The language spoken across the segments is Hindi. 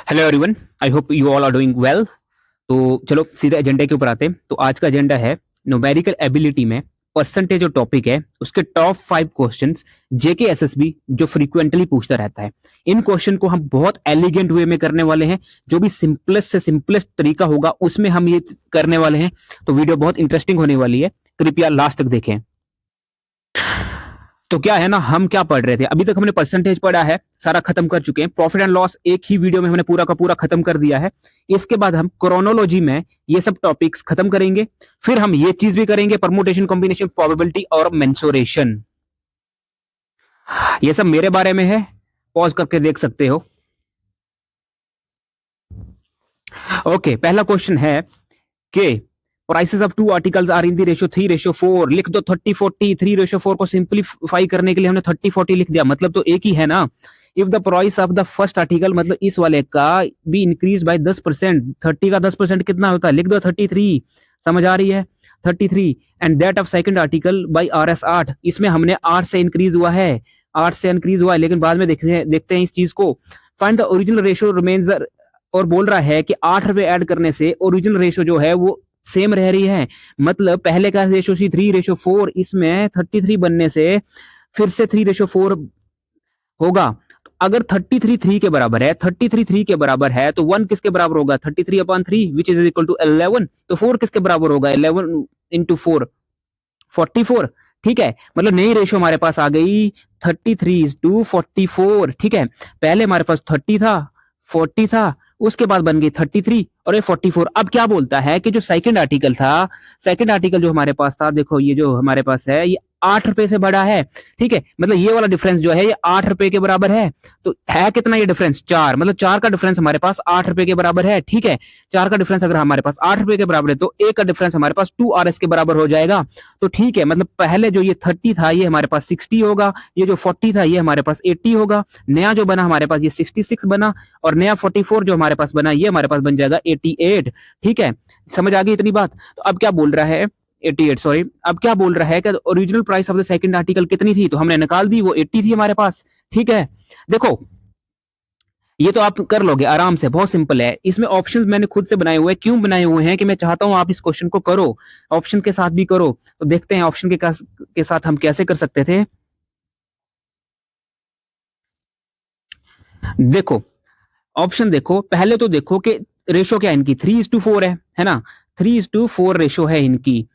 Hello everyone, I hope you all are doing well. तो चलो सीधे एजेंडे के ऊपर आते हैं। तो आज का एजेंडा है न्यूमेरिकल एबिलिटी में परसेंटेज जो टॉपिक है उसके टॉप 5 क्वेश्चंस जेके एसएसबी जो फ्रीक्वेंटली पूछता रहता है। इन क्वेश्चन को हम बहुत एलिगेंट वे में करने वाले हैं। जो भी सिंपलेस्ट से सिंपलेस्ट तरीका होगा उसमें हम ये करने वाले हैं। तो वीडियो बहुत इंटरेस्टिंग होने वाली है, कृपया लास्ट तक देखें। तो क्या है ना, हम क्या पढ़ रहे थे अभी तक? हमने परसेंटेज पढ़ा है, सारा खत्म कर चुके हैं। प्रॉफिट एंड लॉस एक ही वीडियो में हमने पूरा का पूरा खत्म कर दिया है। इसके बाद हम क्रोनोलॉजी में ये सब टॉपिक्स खत्म करेंगे। फिर हम ये चीज भी करेंगे, परमुटेशन, कॉम्बिनेशन, प्रोबेबिलिटी और मेंसुरेशन। ये सब मेरे बारे में है, पॉज करके देख सकते हो। ओके, पहला क्वेश्चन है कि prices of two articles are in the ratio 3:4। लिख दो 30:40। 3:4 को सिंपलीफाई करने के लिए हमने 30:40 लिख दिया, मतलब तो एक ही है ना। If the price of the first article, मतलब इस वाले का भी इंक्रीज बाय 10%। 30 का 10% कितना होता है? लिख दो 33। समझ आ रही है? 33। And that of second article by RS 8। इसमें हमने 8 से इंक्रीज हुआ है, 8 से इंक्रीज हुआ है, लेकिन बाद में देखते हैं इस चीज को। Find the original ratio remains. और बोल रहा है कि 8 रुपए ऐड करने से ओरिजिनल रेशियो जो है वो सेम रह रही है। मतलब पहले का रेशियो थी 3:4, इसमें 33 बनने से फिर से 3:4 होगा। तो अगर 33 3 के बराबर है, 33 3 के बराबर है, तो 1 किसके बराबर होगा? 33/3 विच इज इक्वल टू 11। तो 4 किसके बराबर होगा? 11 इंटू 4, 44। ठीक है, मतलब नई रेशियो हमारे पास आ गई 33:44। ठीक है, पहले हमारे पास 30 था, 40 था, उसके बाद बन गई 33 और ये 44। अब क्या बोलता है कि जो सेकंड आर्टिकल था, सेकंड आर्टिकल जो हमारे पास था, देखो ये जो हमारे पास है ये 8 रुपए से बड़ा है। ठीक है, मतलब ये वाला डिफरेंस जो है ये 8 रुपए के बराबर है। तो है कितना ये डिफरेंस? 4। मतलब 4 का डिफरेंस हमारे पास 8 रुपए के बराबर है। ठीक है, 4 का डिफरेंस अगर हमारे पास 8 रुपए के बराबर है तो एक का डिफरेंस हमारे पास 2RS के बराबर हो जाएगा। तो ठीक है, मतलब पहले जो ये 30 था ये हमारे पास 60 होगा, ये जो 40 था ये हमारे पास 80 होगा, नया जो बना हमारे पास ये 66 बना, और नया 44 जो हमारे पास बना ये हमारे पास बन जाएगा 88। ठीक है, समझ आ गई इतनी बात? तो अब क्या बोल रहा है? 88, सॉरी। अब क्या बोल रहा है कि original price of the second article कितनी थी? तो हमने निकाल दी, वो 80 थी हमारे पास। ठीक है, देखो ये तो आप कर लोगे आराम से, बहुत सिंपल है। इसमें ऑप्शंस मैंने खुद से बनाए हुए हैं। क्यों बनाए हुए हैं? कि मैं चाहता हूं आप इस क्वेश्चन को करो, ऑप्शन के साथ भी करो। तो देखते हैं ऑप्शन के साथ हम कैसे कर सकते थे। देखो ऑप्शन देखो, पहले तो देखो कि रेशो क्या है इनकी, 3:4 है ना। 3:4 रेशो है इनकी।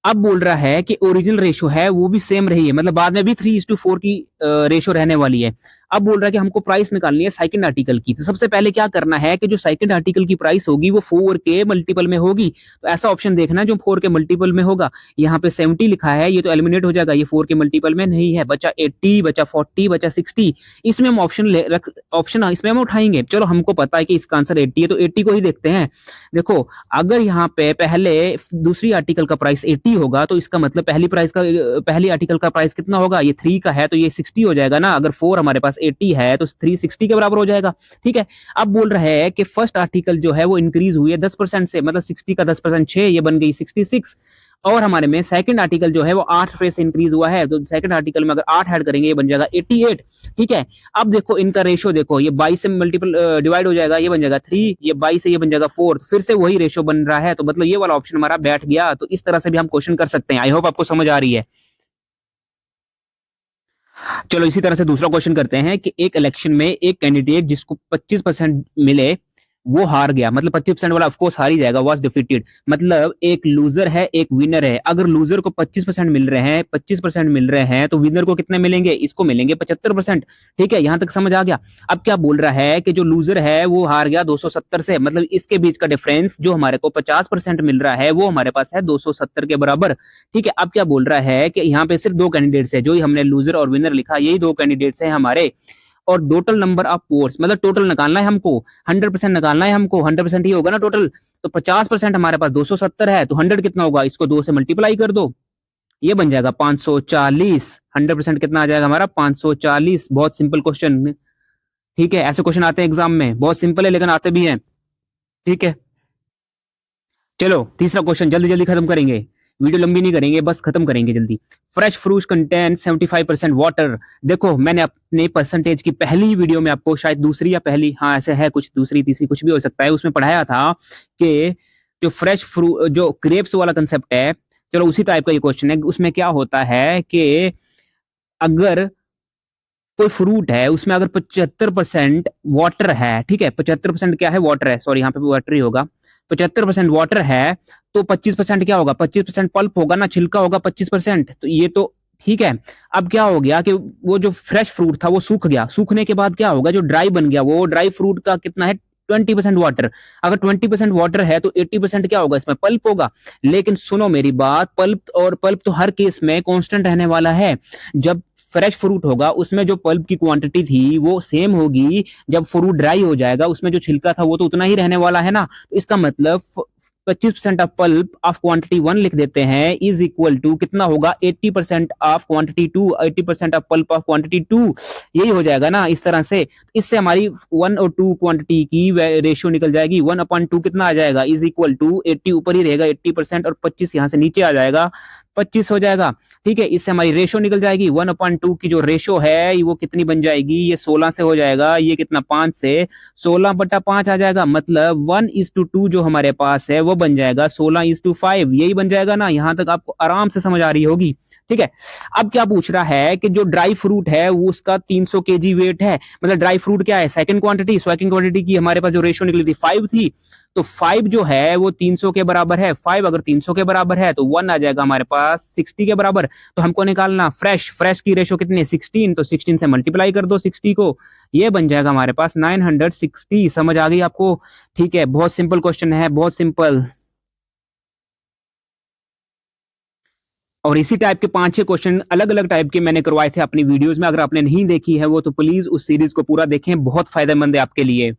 अब बोल रहा है कि ओरिजिनल रेशो है वो भी सेम रही है, मतलब बाद में भी 3:4 की रेशो रहने वाली है। अब बोल रहा है कि हमको प्राइस निकालनी है सेकंड आर्टिकल की। तो सबसे पहले क्या करना है कि जो सेकंड आर्टिकल की प्राइस होगी वो 4 के मल्टीपल में होगी। तो ऐसा ऑप्शन देखना है जो 4 के मल्टीपल में होगा। यहाँ पे 70 लिखा है, ये तो एलिमिनेट हो जाएगा, ये 4 के मल्टीपल में नहीं है। बचा 80, बचा 40, बचा 60। इसमें हम ऑप्शन इसमें हम उठाएंगे। चलो हमको पता है कि इसका आंसर 80 है, तो 80 को ही देखते हैं। देखो, अगर यहाँ पे पहले दूसरी आर्टिकल का प्राइस 80 होगा तो इसका मतलब पहली आर्टिकल का प्राइस कितना होगा? ये 3 का है तो ये 60 हो जाएगा ना। अगर 4 हमारे पास 80 है तो 3 60 के बराबर हो जाएगा। ठीक है, अब बोल रहा है कि फर्स्ट आर्टिकल जो है वो इंक्रीज हुई है 10% से, मतलब 60 का 10% 6, ये बन गई 66। और हमारे में सेकंड आर्टिकल जो है वो 8 रुपए से इंक्रीज हुआ है, तो सेकंड आर्टिकल में अगर 8 ऐड करेंगे ये बन जाएगा 88। ठीक है, अब देखो इनका रेशियो देखो, ये 22 से मल्टीपल डिवाइड हो जाएगा, ये बन जाएगा 3, ये 22 से ये बन जाएगा 4, फिर से वही रेशियो बन रहा है। तो मतलब ये वाला ऑप्शन हमारा बैठ गया। तो इस तरह से भी हम क्वेश्चन कर सकते हैं। आई होप आपको समझ आ रही है। चलो इसी तरह से दूसरा क्वेश्चन करते हैं कि एक इलेक्शन में एक कैंडिडेट जिसको 25% मिले वो हार गया, मतलब 25% वाला ऑफकोर्स हार ही जाएगा, वॉज डिफीटेड। मतलब एक लूजर है एक विनर है। अगर लूजर को 25% मिल रहे हैं, 25% मिल रहे हैं, तो विनर को कितने मिलेंगे? इसको मिलेंगे 75%। ठीक है, यहां तक समझ आ गया? अब क्या बोल रहा है कि जो लूजर है वो हार गया 270 से, मतलब इसके बीच का डिफरेंस जो हमारे को 50% मिल रहा है वो हमारे पास है 270 के बराबर। ठीक है, अब क्या बोल रहा है कि यहाँ पे सिर्फ दो कैंडिडेट्स है, जो ही हमने लूजर और विनर लिखा यही दो कैंडिडेट्स हैं हमारे। और टोटल नंबर ऑफ वोट्स, मतलब टोटल निकालना है हमको, 100% निकालना है हमको, 100% ही होगा ना टोटल। तो 50% हमारे पास 270 है, तो 100 कितना होगा? इसको 2 से मल्टीप्लाई कर दो, ये बन जाएगा 540। 100% कितना आ जाएगा हमारा? 540। बहुत सिंपल क्वेश्चन। ठीक है, ऐसे क्वेश्चन आते हैं एग्जाम में, बहुत सिंपल है लेकिन आते भी हैं। ठीक है, चलो तीसरा क्वेश्चन जल्दी जल्दी खत्म करेंगे। वीडियो लंबी नहीं करेंगे, बस खत्म करेंगे जल्दी। Fresh fruit content 75% water. देखो मैंने अपने परसेंटेज की पहली वीडियो में आपको, शायद दूसरी या पहली, हाँ ऐसे है कुछ, दूसरी तीसरी कुछ भी हो सकता है, उसमें पढ़ाया था कि जो फ्रेश फ्रूट, जो ग्रेप्स वाला कंसेप्ट है, चलो उसी टाइप का ये क्वेश्चन है। उसमें क्या होता है कि अगर कोई फ्रूट है उसमें अगर 75% वाटर है, ठीक है, 75% क्या है, वाटर है, सॉरी यहाँ पे वाटर ही होगा, 75% वाटर है, तो 25% क्या होगा, 25% पल्प होगा ना, छिलका होगा 25%, तो ये तो ठीक है। अब क्या हो गया कि वो जो फ्रेश फ्रूट था वो सूख गया, सूखने के बाद क्या होगा, जो ड्राई बन गया, वो ड्राई फ्रूट का कितना है, 20% वाटर। अगर 20% वाटर है तो 80% क्या होगा, इसमें पल्प होगा। लेकिन सुनो मेरी बात, पल्प और पल्प तो हर केस में कांस्टेंट रहने वाला है। जब फ्रेश फ्रूट होगा उसमें जो पल्प की क्वांटिटी थी वो सेम होगी, जब फ्रूट ड्राई हो जाएगा उसमें जो छिलका था वो तो उतना ही रहने वाला है ना। तो इसका मतलब 25% of pulp of quantity one लिख देते हैं, इज इक्वल टू कितना होगा, 80% of quantity two, 80% of pulp of quantity two, यही हो जाएगा ना इस तरह से। इससे हमारी वन और टू क्वांटिटी की रेशियो निकल जाएगी, 1/2 कितना आ जाएगा, इज इक्वल टू 80 ऊपर ही रहेगा 80% और 25 यहां से नीचे आ जाएगा, 25 हो जाएगा। ठीक है, इससे हमारी रेशो निकल जाएगी, 1/2 की जो रेशो है वो कितनी बन जाएगी, ये 16 से हो जाएगा, ये कितना 5 से, 16/5 आ जाएगा। मतलब 1:2 जो हमारे पास है वो बन जाएगा 16:5, यही बन जाएगा ना। यहां तक आपको आराम से समझ आ रही होगी। ठीक है, अब क्या पूछ रहा है कि जो ड्राई फ्रूट है वो उसका 300 केजी वेट है, मतलब ड्राई फ्रूट क्या है, सेकंड क्वांटिटी की हमारे पास जो रेशो निकली थी 5 थी, तो 5 जो है वो 300 के बराबर है। 5 अगर 300 के बराबर है तो 1 आ जाएगा हमारे पास 60 के बराबर। तो हमको निकालना फ्रेश की रेशो कितनी है, 16, तो 16 से मल्टीप्लाई कर दो 60 को, ये बन जाएगा हमारे पास 960। समझ आ गई आपको? ठीक है, बहुत सिंपल क्वेश्चन है, बहुत सिंपल। और इसी टाइप के 5-6 क्वेश्चन अलग अलग टाइप के मैंने करवाए थे अपनी वीडियोस में, अगर आपने नहीं देखी है वो तो प्लीज उस सीरीज को पूरा देखें, बहुत फायदेमंद है आपके लिए।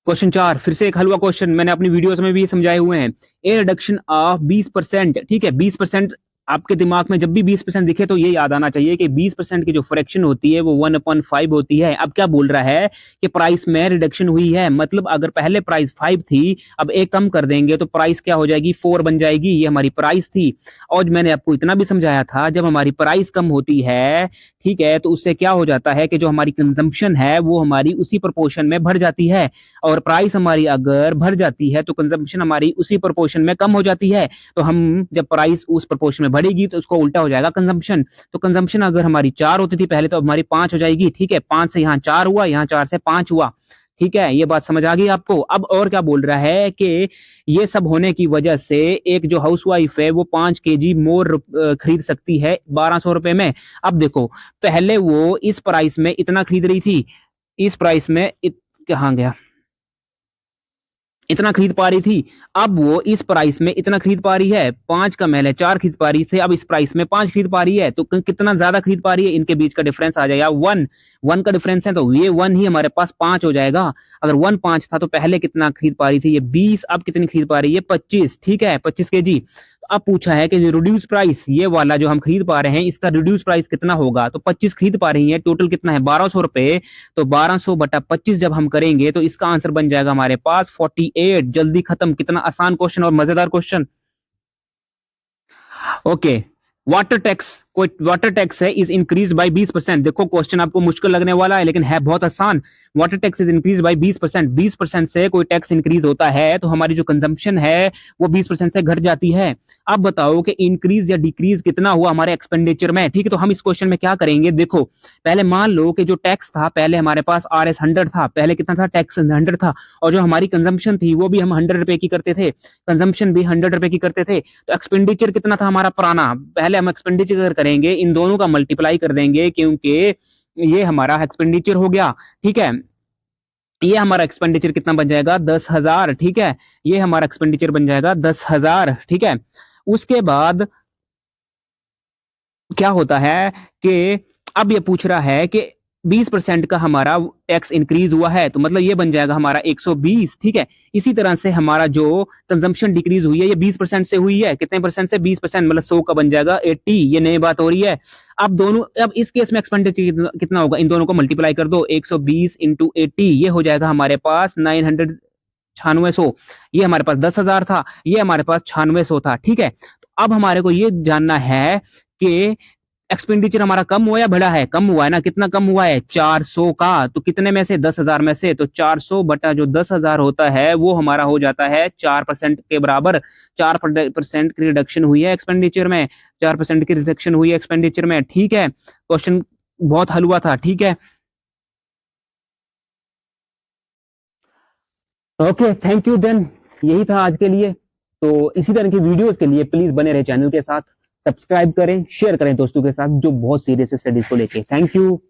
क्वेश्चन 4 फिर से एक हलवा क्वेश्चन, मैंने अपनी वीडियोस में भी समझाए हुए हैं। ए रिडक्शन ऑफ 20%, ठीक है, 20%, आपके दिमाग में जब भी 20% दिखे तो ये याद आना चाहिए कि 20% की जो फ्रैक्शन होती है वो 1/5 होती है। अब क्या बोल रहा है कि प्राइस में रिडक्शन हुई है, मतलब अगर पहले प्राइस 5 थी, अब एक कम कर देंगे तो प्राइस क्या हो जाएगी, 4 बन जाएगी, ये हमारी प्राइस थी। और मैंने आपको इतना भी समझाया था, जब हमारी प्राइस कम होती है, ठीक है, तो उससे क्या हो जाता है कि जो हमारी कंजम्पशन है वो हमारी उसी प्रोपोर्शन में बढ़ जाती है, और प्राइस हमारी अगर बढ़ जाती है तो कंजम्पशन हमारी उसी प्रोपोर्शन में कम हो जाती है। तो हम जब प्राइस उस प्रोपोर्शन में बढ़ेगी तो उसको उल्टा हो जाएगा कंजम्पशन। तो कंजम्पशन अगर हमारी 4 होती थी पहले, तो अब हमारी 5 हो जाएगी। ठीक है, 5 से यहाँ 4 हुआ, यहाँ 4 से 5 हुआ। ठीक है, ये बात समझ आ गई आपको? अब और क्या बोल रहा है कि ये सब होने की वजह से एक जो हाउसवाइफ है वो 5 kg मोर खरीद सकती है 1200 रुपए में। अब देखो, पहले वो इस प्राइस में इतना खरीद रही थी, इस प्राइस में कहाँ गया, इतना खरीद पा रही थी, अब वो इस प्राइस में इतना खरीद पा रही है, 5 का महल है 4 खरीद पा रही थी, अब इस प्राइस में 5 खरीद पा रही है, तो कितना ज्यादा खरीद पा रही है, इनके बीच का डिफरेंस आ जाएगा 1, 1 का डिफरेंस है, तो ये 1 ही हमारे पास 5 हो जाएगा। अगर 1 5 था तो पहले कितना खरीद पा रही थी, ये 20, अब कितनी खरीद पा रही है, 25। ठीक है, 25 kg। अब पूछा है कि रिड्यूस प्राइस, ये वाला जो हम खरीद पा रहे हैं इसका रिड्यूस प्राइस कितना होगा, तो 25 खरीद पा रही है, टोटल कितना है 1200 रुपए, तो 1200/25 जब हम करेंगे तो इसका आंसर बन जाएगा हमारे पास 48। जल्दी खत्म, कितना आसान क्वेश्चन और मजेदार क्वेश्चन। ओके, वाटर टैक्स, कोई वाटर टैक्स है, इज इंक्रीज बाय 20%। देखो क्वेश्चन आपको मुश्किल लगने वाला है लेकिन है बहुत आसान। Water tax is increase by 20%, 20% से कोई टैक्स इंक्रीज होता है तो हमारी जो कंजम्पशन है वो 20% से घट जाती है। अब बताओ कि इंक्रीज या डिक्रीज कितना हुआ हमारे एक्सपेंडिचर में। ठीक है, तो हम इस क्वेश्चन में क्या करेंगे, देखो पहले मान लो कि जो टैक्स था, पहले हमारे पास RS 100 था, पहले कितना था, टैक्स 100 था, और जो हमारी कंजम्पशन थी वो भी हम 100 रुपए की करते थे, कंजम्पशन भी 100 रुपए की करते थे, तो एक्सपेंडिचर कितना था हमारा पुराना, पहले हम एक्सपेंडिचर करेंगे, इन दोनों का मल्टीप्लाई कर देंगे, क्योंकि ये हमारा एक्सपेंडिचर हो गया। ठीक है, ये हमारा एक्सपेंडिचर कितना बन जाएगा, 10,000। ठीक है, ये हमारा एक्सपेंडिचर बन जाएगा 10,000। ठीक है, उसके बाद क्या होता है कि अब ये पूछ रहा है कि 20% का हमारा टैक्स इंक्रीज हुआ है, तो मतलब ये बन जाएगा हमारा 120। ठीक है, इसी तरह से हमारा जो कंजम्पशन डिक्रीज हुई है ये 20% से हुई है, कितने परसेंट से, 20%, मतलब 100 का बन जाएगा 80। ये नई बात हो रही है। अब दोनों, अब इस केस में एक्सपेंडिचर कितना होगा, इन दोनों को मल्टीप्लाई कर दो, 120 × 80, ये हो जाएगा हमारे पास 900, 9600, ये हमारे पास 10,000 था, ये हमारे पास 9600 था, ठीक है। तो अब हमारे को ये जानना है कि एक्सपेंडिचर हमारा कम हुआ या बढ़ा है? कम हुआ है ना। कितना कम हुआ है? 400 का। तो कितने में से? 10,000 में से। तो 400 बटा जो 10,000 होता है वो हमारा हो जाता है 4% के बराबर। 4% की रिडक्शन हुई है एक्सपेंडिचर में, 4% की रिडक्शन हुई है एक्सपेंडिचर में, ठीक है। क्वेश्चन बहुत हल हुआ था, ठीक है। Okay, thank you then. यही था आज के लिए। तो इसी तरह की वीडियोस के लिए प्लीज बने रहे चैनल के साथ, सब्सक्राइब करें, शेयर करें दोस्तों के साथ जो बहुत सीरियस है स्टडीज को लेके। Thank you.